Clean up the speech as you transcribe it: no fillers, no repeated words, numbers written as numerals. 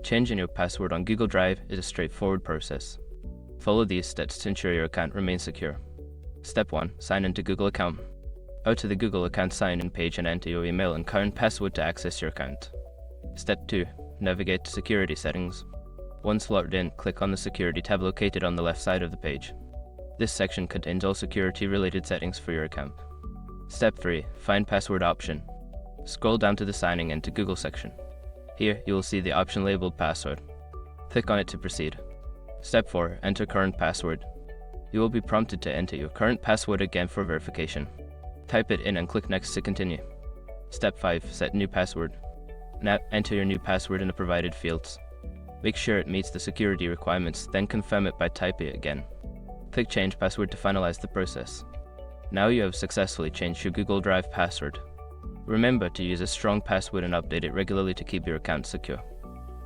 Changing your password on Google Drive is a straightforward process. Follow these steps to ensure your account remains secure. Step 1. Sign into Google account. Go to the Google account sign-in page and enter your email and current password to access your account. Step 2. Navigate to security settings. Once logged in, click on the security tab located on the left side of the page. This section contains all security-related settings for your account. Step 3. Find password option. Scroll down to the signing into Google section. Here, you will see the option labeled password. Click on it to proceed. Step 4. Enter current password. You will be prompted to enter your current password again for verification. Type it in and click next to continue. Step 5. Set new password. Now enter your new password in the provided fields. Make sure it meets the security requirements, then confirm it by typing it again. Click change password to finalize the process. Now you have successfully changed your Google Drive password. Remember to use a strong password and update it regularly to keep your account secure.